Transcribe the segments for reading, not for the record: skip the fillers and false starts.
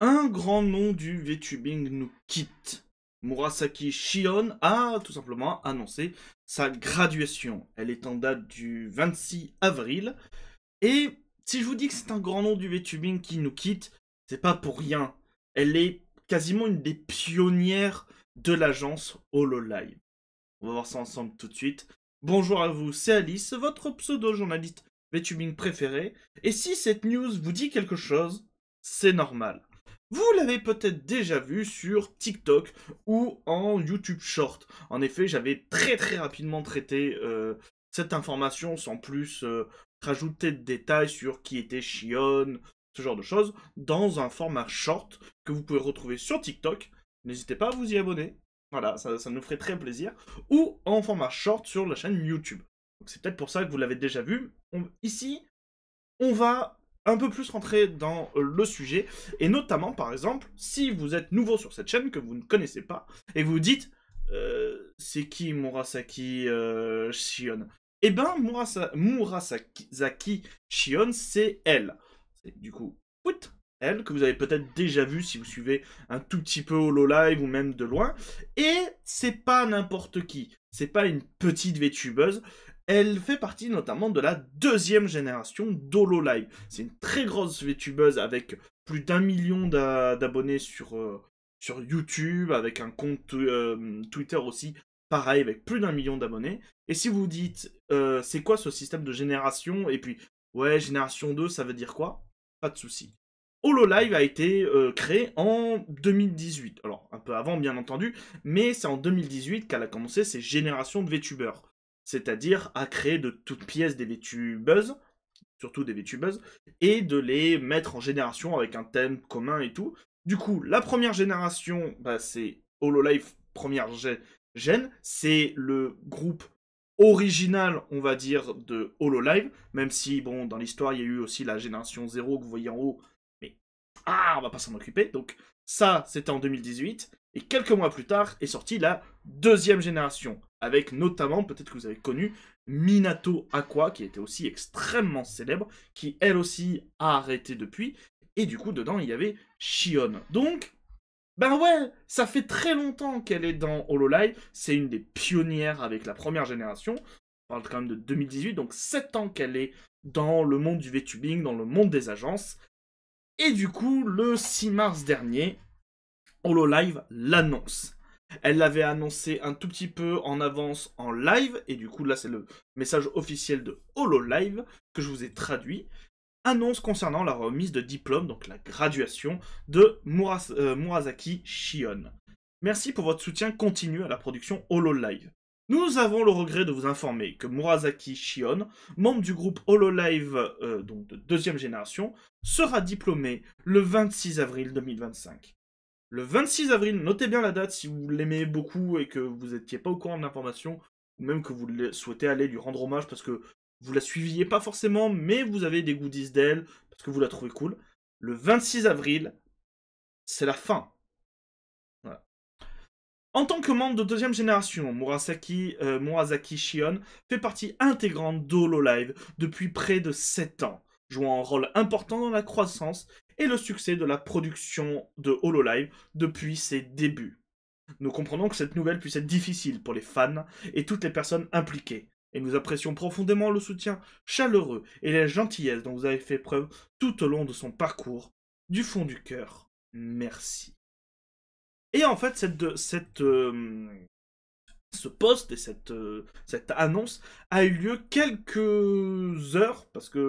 Un grand nom du VTubing nous quitte. Murasaki Shion a tout simplement annoncé sa graduation. Elle est en date du 26 avril. Et si je vous dis que c'est un grand nom du VTubing qui nous quitte, c'est pas pour rien. Elle est quasiment une des pionnières de l'agence HoloLive. On va voir ça ensemble tout de suite. Bonjour à vous, c'est Alice, votre pseudo-journaliste VTubing préféré. Et si cette news vous dit quelque chose, c'est normal. Vous l'avez peut-être déjà vu sur TikTok ou en YouTube Short. En effet, j'avais très rapidement traité cette information sans plus rajouter de détails sur qui était Shion, ce genre de choses, dans un format short que vous pouvez retrouver sur TikTok. N'hésitez pas à vous y abonner. Voilà, ça nous ferait très plaisir. Ou en format short sur la chaîne YouTube. Donc c'est peut-être pour ça que vous l'avez déjà vu. Ici, on va un peu plus rentrer dans le sujet. Et notamment, par exemple, si vous êtes nouveau sur cette chaîne, que vous ne connaissez pas, et vous vous dites, c'est qui Murasaki Shion? Eh ben, Murasaki Shion, c'est elle. C'est du coup, elle, que vous avez peut-être déjà vu si vous suivez un tout petit peu HoloLive ou même de loin. Et c'est pas n'importe qui. C'est pas une petite VTubeuse. Elle fait partie notamment de la deuxième génération d'HoloLive. C'est une très grosse VTubeuse avec plus d'1 million d'abonnés sur YouTube, avec un compte Twitter aussi, pareil, avec plus d'1 million d'abonnés. Et si vous vous dites, c'est quoi ce système de génération? Et puis, ouais, génération 2, ça veut dire quoi? Pas de souci. HoloLive a été créé en 2018. Alors, un peu avant, bien entendu, mais c'est en 2018 qu'elle a commencé ses générations de VTubers. C'est-à-dire à créer de toutes pièces des VTubeuses, surtout des VTubeuses, et de les mettre en génération avec un thème commun et tout. Du coup, la première génération, bah, c'est HoloLive première gène, c'est le groupe original, on va dire, de HoloLive, même si, bon, dans l'histoire, il y a eu aussi la génération 0 que vous voyez en haut, mais on va pas s'en occuper. Donc ça, c'était en 2018, et quelques mois plus tard est sortie la deuxième génération, avec notamment, peut-être que vous avez connu, Minato Aqua, qui était aussi extrêmement célèbre, qui elle aussi a arrêté depuis, et du coup, dedans, il y avait Shion. Donc, ben ouais, ça fait très longtemps qu'elle est dans HoloLive, c'est une des pionnières avec la première génération, on parle quand même de 2018, donc 7 ans qu'elle est dans le monde du VTubing, dans le monde des agences, et du coup, le 6 mars dernier, HoloLive l'annonce. Elle l'avait annoncé un tout petit peu en avance en live, et du coup là c'est le message officiel de HoloLive que je vous ai traduit. Annonce concernant la remise de diplôme, donc la graduation de Murasaki Shion. Merci pour votre soutien continu à la production HoloLive. Nous avons le regret de vous informer que Murasaki Shion, membre du groupe HoloLive donc de deuxième génération, sera diplômé le 26 avril 2025. Le 26 avril, notez bien la date si vous l'aimez beaucoup et que vous n'étiez pas au courant de l'information, ou même que vous souhaitez aller lui rendre hommage parce que vous la suiviez pas forcément, mais vous avez des goodies d'elle, parce que vous la trouvez cool. Le 26 avril, c'est la fin. Voilà. En tant que membre de deuxième génération, Murasaki Shion fait partie intégrante d'HoloLive depuis près de 7 ans, jouant un rôle important dans la croissance et le succès de la production de HoloLive depuis ses débuts. Nous comprenons que cette nouvelle puisse être difficile pour les fans et toutes les personnes impliquées, et nous apprécions profondément le soutien chaleureux et la gentillesse dont vous avez fait preuve tout au long de son parcours. Du fond du cœur, merci. Et en fait, ce post et cette annonce a eu lieu quelques heures, parce que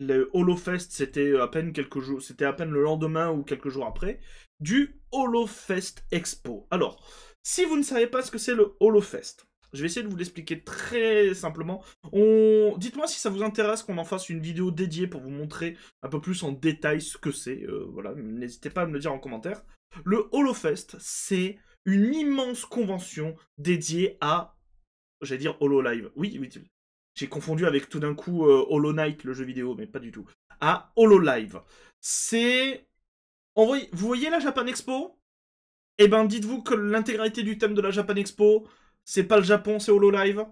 le HoloFest, c'était à peine quelques jours, c'était à peine le lendemain ou quelques jours après, du HoloFest Expo. Alors, si vous ne savez pas ce que c'est le HoloFest, je vais essayer de vous l'expliquer très simplement. Dites-moi si ça vous intéresse qu'on en fasse une vidéo dédiée pour vous montrer un peu plus en détail ce que c'est. Voilà, n'hésitez pas à me le dire en commentaire. Le HoloFest, c'est une immense convention dédiée à, j'allais dire HoloLive. Oui, oui, j'ai confondu avec tout d'un coup Hollow Knight, le jeu vidéo, mais pas du tout. À HoloLive. C'est... Vous voyez la Japan Expo? Eh ben, dites-vous que l'intégralité du thème de la Japan Expo, c'est pas le Japon, c'est HoloLive.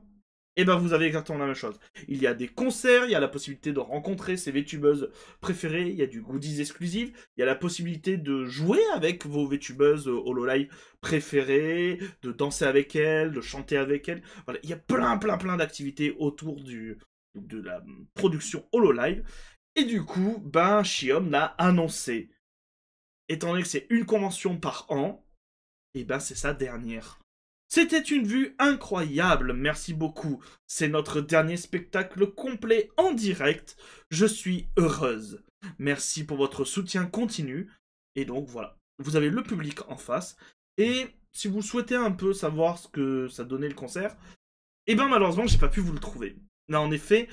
Et ben vous avez exactement la même chose. Il y a des concerts, il y a la possibilité de rencontrer ses VTubeuses préférées, il y a du goodies exclusif, il y a la possibilité de jouer avec vos VTubeuses HoloLive préférées, de danser avec elles, de chanter avec elles. Voilà, il y a plein d'activités autour de la production HoloLive. Et du coup, ben Shion l'a annoncé. Étant donné que c'est une convention par an, et ben c'est sa dernière. C'était une vue incroyable, merci beaucoup. C'est notre dernier spectacle complet en direct. Je suis heureuse. Merci pour votre soutien continu. Et donc voilà, vous avez le public en face. Et si vous souhaitez un peu savoir ce que ça donnait le concert, eh ben malheureusement j'ai pas pu vous le trouver. Là en effet,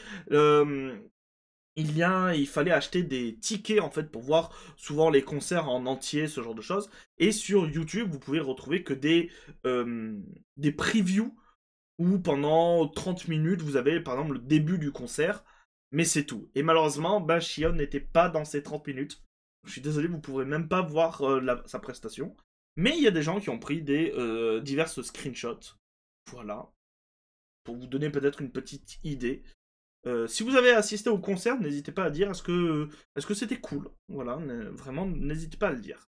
il fallait acheter des tickets en fait pour voir souvent les concerts en entier, ce genre de choses. Et sur YouTube, vous pouvez retrouver que des previews où pendant 30 minutes, vous avez par exemple le début du concert, mais c'est tout. Et malheureusement, ben, Shion n'était pas dans ces 30 minutes. Je suis désolé, vous pourrez même pas voir sa prestation. Mais il y a des gens qui ont pris des diverses screenshots. Voilà. Pour vous donner peut-être une petite idée. Si vous avez assisté au concert, n'hésitez pas à dire est-ce que c'était cool. Voilà, vraiment, n'hésitez pas à le dire.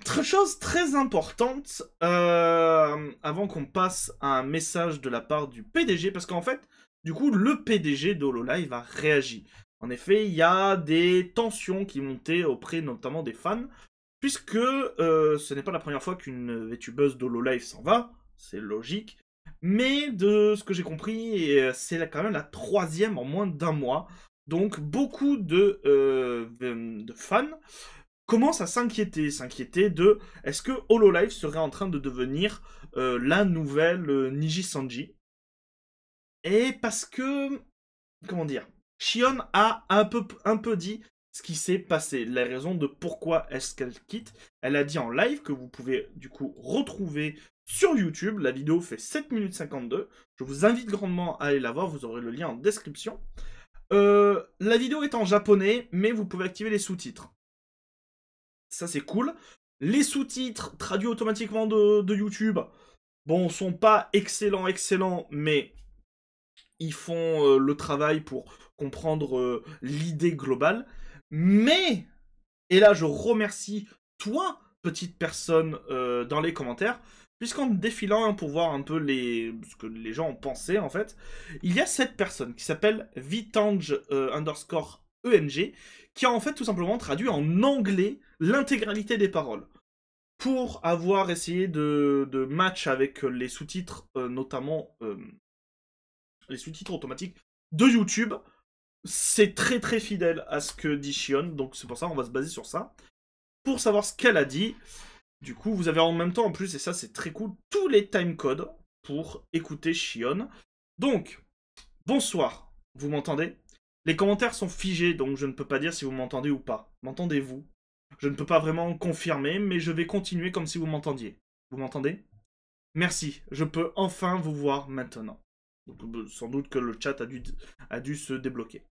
Autre chose très importante, avant qu'on passe à un message de la part du PDG, parce qu'en fait, du coup, le PDG d'HoloLive a réagi. En effet, il y a des tensions qui montaient auprès notamment des fans, puisque ce n'est pas la première fois qu'une VTubeuse d'HoloLive s'en va, c'est logique. Mais de ce que j'ai compris, c'est quand même la troisième en moins d'un mois. Donc beaucoup de fans commencent à s'inquiéter de est-ce que HoloLive serait en train de devenir la nouvelle Niji Sanji. Et parce que, comment dire, Shion a un peu dit ce qui s'est passé, les raisons de pourquoi est-ce qu'elle quitte. Elle a dit en live que vous pouvez du coup retrouver sur YouTube. La vidéo fait 7 minutes 52. Je vous invite grandement à aller la voir, vous aurez le lien en description. La vidéo est en japonais, mais vous pouvez activer les sous-titres. Ça c'est cool. Les sous-titres traduits automatiquement de YouTube, bon, sont pas excellents, mais ils font le travail pour comprendre l'idée globale. Mais, et là je remercie toi, petite personne, dans les commentaires, puisqu'en défilant pour voir un peu ce que les gens ont pensé, en fait, il y a cette personne qui s'appelle Vitange underscore ENG, qui a en fait tout simplement traduit en anglais l'intégralité des paroles. Pour avoir essayé de match avec les sous-titres, notamment les sous-titres automatiques de YouTube, c'est très fidèle à ce que dit Shion, donc c'est pour ça qu'on va se baser sur ça. Pour savoir ce qu'elle a dit, du coup, vous avez en même temps, en plus, et ça c'est très cool, tous les timecodes pour écouter Shion. Donc, bonsoir, vous m'entendez? Les commentaires sont figés, donc je ne peux pas dire si vous m'entendez ou pas. M'entendez-vous? Je ne peux pas vraiment confirmer, mais je vais continuer comme si vous m'entendiez. Vous m'entendez? Merci, je peux enfin vous voir maintenant. Donc, sans doute que le chat a dû se débloquer.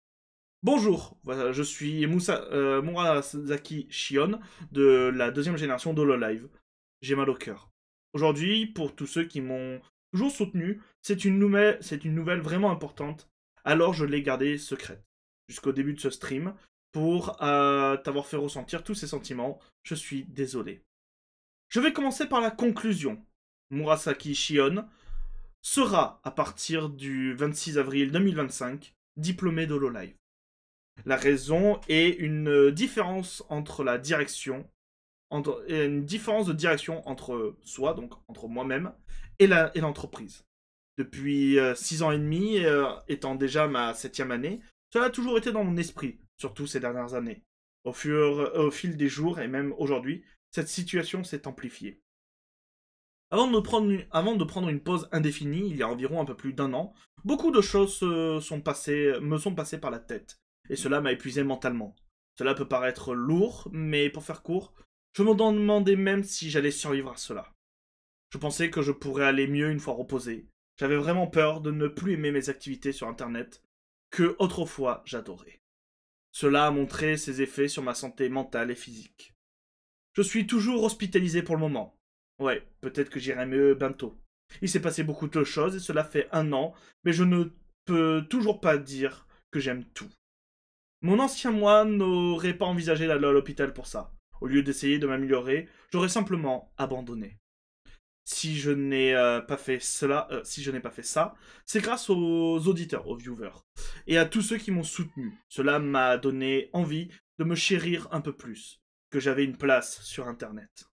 Bonjour, voilà, je suis Murasaki Shion de la deuxième génération d'HoloLive. J'ai mal au cœur. Aujourd'hui, pour tous ceux qui m'ont toujours soutenu, c'est une nouvelle vraiment importante, alors je l'ai gardée secrète jusqu'au début de ce stream pour t'avoir fait ressentir tous ces sentiments. Je suis désolé. Je vais commencer par la conclusion. Murasaki Shion sera, à partir du 26 avril 2025, diplômé d'HoloLive. La raison est une différence entre la direction, une différence de direction entre soi, donc entre moi-même, et l'entreprise. Depuis 6 ans et demi, étant déjà ma 7e année, cela a toujours été dans mon esprit, surtout ces dernières années. Au fil des jours, et même aujourd'hui, cette situation s'est amplifiée. Avant de prendre une pause indéfinie, il y a environ un peu plus d'un an, beaucoup de choses me sont passées par la tête, et cela m'a épuisé mentalement. Cela peut paraître lourd, mais pour faire court, je me demandais même si j'allais survivre à cela. Je pensais que je pourrais aller mieux une fois reposé. J'avais vraiment peur de ne plus aimer mes activités sur Internet, que autrefois j'adorais. Cela a montré ses effets sur ma santé mentale et physique. Je suis toujours hospitalisé pour le moment. Ouais, peut-être que j'irai mieux bientôt. Il s'est passé beaucoup de choses et cela fait 1 an, mais je ne peux toujours pas dire que j'aime tout. Mon ancien moi n'aurait pas envisagé d'aller à l'hôpital pour ça. Au lieu d'essayer de m'améliorer, j'aurais simplement abandonné. Si je n'ai pas fait cela, si je n'ai pas fait ça, c'est grâce aux auditeurs, aux viewers, et à tous ceux qui m'ont soutenu. Cela m'a donné envie de me chérir un peu plus, que j'avais une place sur Internet.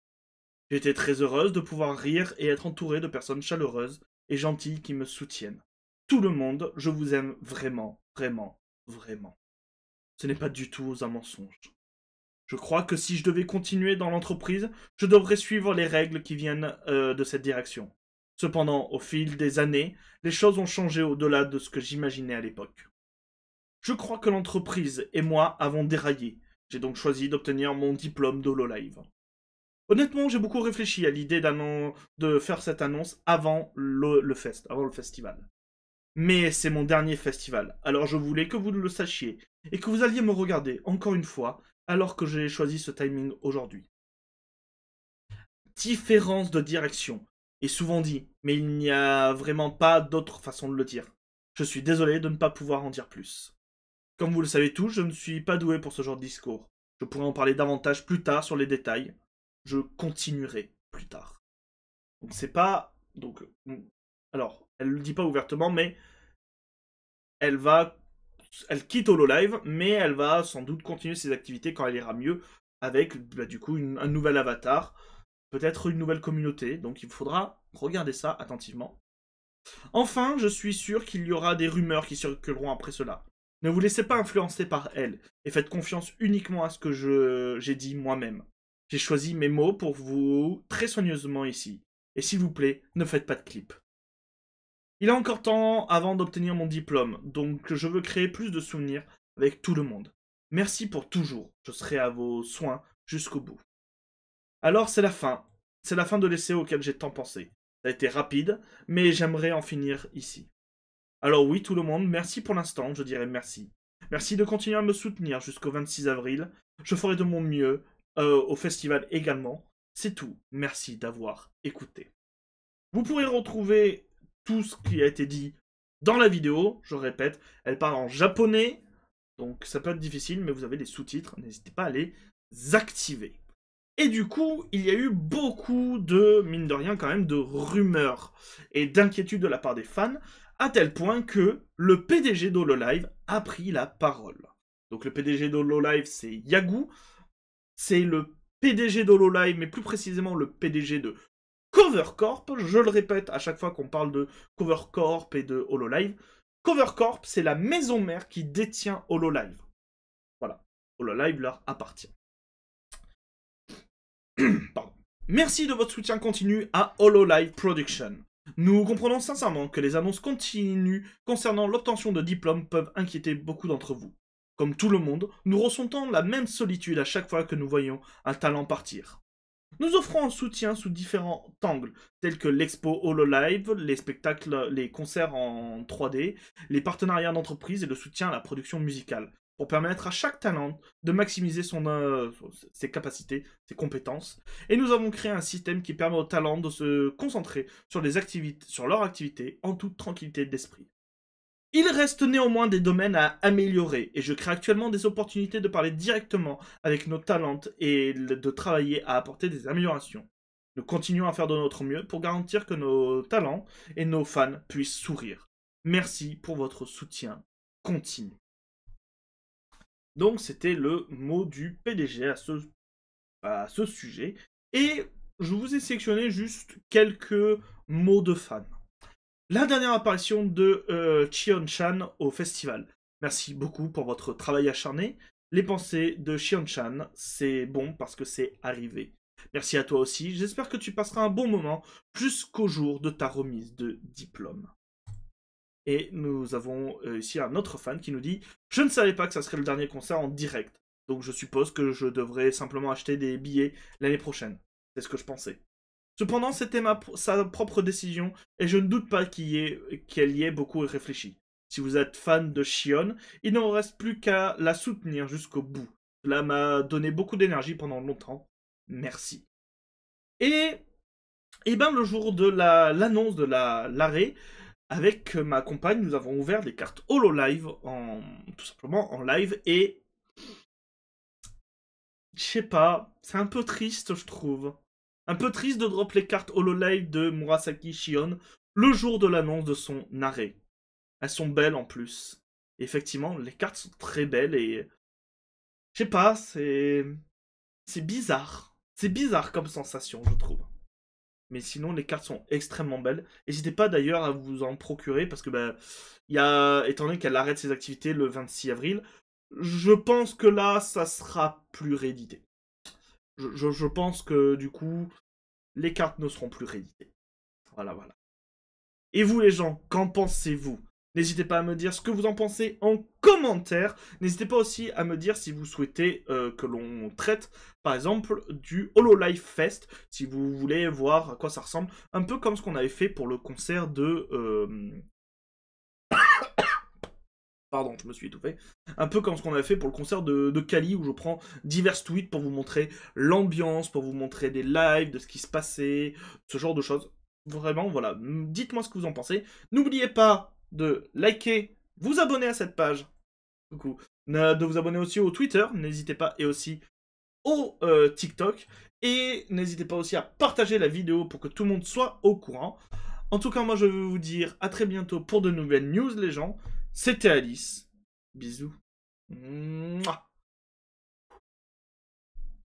J'étais très heureuse de pouvoir rire et être entourée de personnes chaleureuses et gentilles qui me soutiennent. Tout le monde, je vous aime vraiment, vraiment, vraiment. Ce n'est pas du tout un mensonge. Je crois que si je devais continuer dans l'entreprise, je devrais suivre les règles qui viennent de cette direction. Cependant, au fil des années, les choses ont changé au-delà de ce que j'imaginais à l'époque. Je crois que l'entreprise et moi avons déraillé. J'ai donc choisi d'obtenir mon diplôme d'HoloLive. Honnêtement, j'ai beaucoup réfléchi à l'idée de faire cette annonce avant avant le festival. Mais c'est mon dernier festival, alors je voulais que vous le sachiez, et que vous alliez me regarder, encore une fois, alors que j'ai choisi ce timing aujourd'hui. Différence de direction est souvent dit, mais il n'y a vraiment pas d'autre façon de le dire. Je suis désolé de ne pas pouvoir en dire plus. Comme vous le savez tous, je ne suis pas doué pour ce genre de discours. Je pourrais en parler davantage plus tard sur les détails. Je continuerai plus tard. Donc c'est pas... Donc... Alors, elle le dit pas ouvertement, mais elle va... Elle quitte HoloLive, mais elle va sans doute continuer ses activités quand elle ira mieux, avec du coup un nouvel avatar, peut-être une nouvelle communauté, donc il faudra regarder ça attentivement. Enfin, je suis sûr qu'il y aura des rumeurs qui circuleront après cela. Ne vous laissez pas influencer par elles, et faites confiance uniquement à ce que j'ai dit moi-même. J'ai choisi mes mots pour vous très soigneusement ici. Et s'il vous plaît, ne faites pas de clip. Il est encore temps avant d'obtenir mon diplôme, donc je veux créer plus de souvenirs avec tout le monde. Merci pour toujours, je serai à vos soins jusqu'au bout. Alors c'est la fin. C'est la fin de l'essai auquel j'ai tant pensé. Ça a été rapide, mais j'aimerais en finir ici. Alors oui, tout le monde, merci pour l'instant, je dirais merci. Merci de continuer à me soutenir jusqu'au 26 avril. Je ferai de mon mieux, au festival également. C'est tout. Merci d'avoir écouté. Vous pourrez retrouver tout ce qui a été dit dans la vidéo. Je répète, elle parle en japonais, donc ça peut être difficile, mais vous avez les sous-titres. N'hésitez pas à les activer. Et du coup, il y a eu beaucoup de, mine de rien quand même, de rumeurs et d'inquiétudes de la part des fans, à tel point que le PDG d'HoloLive a pris la parole. Donc le PDG d'HoloLive, c'est Yagu, c'est le PDG d'HoloLive, mais plus précisément le PDG de CoverCorp. Je le répète à chaque fois qu'on parle de CoverCorp et de HoloLive. CoverCorp, c'est la maison mère qui détient HoloLive. Voilà, HoloLive leur appartient. Pardon. Merci de votre soutien continu à HoloLive Production. Nous comprenons sincèrement que les annonces continues concernant l'obtention de diplômes peuvent inquiéter beaucoup d'entre vous. Comme tout le monde, nous ressentons la même solitude à chaque fois que nous voyons un talent partir. Nous offrons un soutien sous différents angles, tels que l'expo HoloLive, les spectacles, les concerts en 3D, les partenariats d'entreprise et le soutien à la production musicale, pour permettre à chaque talent de maximiser ses capacités, ses compétences. Et nous avons créé un système qui permet aux talents de se concentrer sur leur activité en toute tranquillité d'esprit. Il reste néanmoins des domaines à améliorer, et je crée actuellement des opportunités de parler directement avec nos talents et de travailler à apporter des améliorations. Nous continuons à faire de notre mieux pour garantir que nos talents et nos fans puissent sourire. Merci pour votre soutien continu. Donc c'était le mot du PDG à ce sujet, et je vous ai sélectionné juste quelques mots de fans. La dernière apparition de Cheon-chan au festival. Merci beaucoup pour votre travail acharné. Les pensées de Cheon-chan, c'est bon parce que c'est arrivé. Merci à toi aussi. J'espère que tu passeras un bon moment jusqu'au jour de ta remise de diplôme. Et nous avons ici un autre fan qui nous dit « Je ne savais pas que ça serait le dernier concert en direct. Donc je suppose que je devrais simplement acheter des billets l'année prochaine. » C'est ce que je pensais. Cependant, c'était sa propre décision, et je ne doute pas qu'elle y ait beaucoup réfléchi. Si vous êtes fan de Shion, il ne vous reste plus qu'à la soutenir jusqu'au bout. Cela m'a donné beaucoup d'énergie pendant longtemps. Merci. Et Et ben le jour de l'annonce de l'arrêt, avec ma compagne, nous avons ouvert les cartes HoloLive tout simplement en live et je sais pas, c'est un peu triste je trouve. Un peu triste de drop les cartes HoloLive de Murasaki Shion le jour de l'annonce de son arrêt. Elles sont belles en plus. Et effectivement, les cartes sont très belles et je sais pas, c'est bizarre. C'est bizarre comme sensation, je trouve. Mais sinon, les cartes sont extrêmement belles. N'hésitez pas d'ailleurs à vous en procurer parce que, bah, étant donné qu'elle arrête ses activités le 26 avril, je pense que là, ça sera plus réédité. Je pense que du coup, les cartes ne seront plus rééditées. Voilà, voilà. Et vous, les gens, qu'en pensez-vous? N'hésitez pas à me dire ce que vous en pensez en commentaire. N'hésitez pas aussi à me dire si vous souhaitez que l'on traite, par exemple, du HoloLive Fest, si vous voulez voir à quoi ça ressemble. Un peu comme ce qu'on avait fait pour le concert de... Pardon, je me suis étouffé. Un peu comme ce qu'on avait fait pour le concert de Kali, où je prends divers tweets pour vous montrer l'ambiance, pour vous montrer des lives, de ce qui se passait, ce genre de choses. Vraiment, voilà. Dites-moi ce que vous en pensez. N'oubliez pas de liker, vous abonner à cette page. Coucou. De vous abonner aussi au Twitter, n'hésitez pas, et aussi au TikTok. Et n'hésitez pas aussi à partager la vidéo pour que tout le monde soit au courant. En tout cas, moi, je veux vous dire à très bientôt pour de nouvelles news, les gens. C'était Alice. Bisous. Mouah.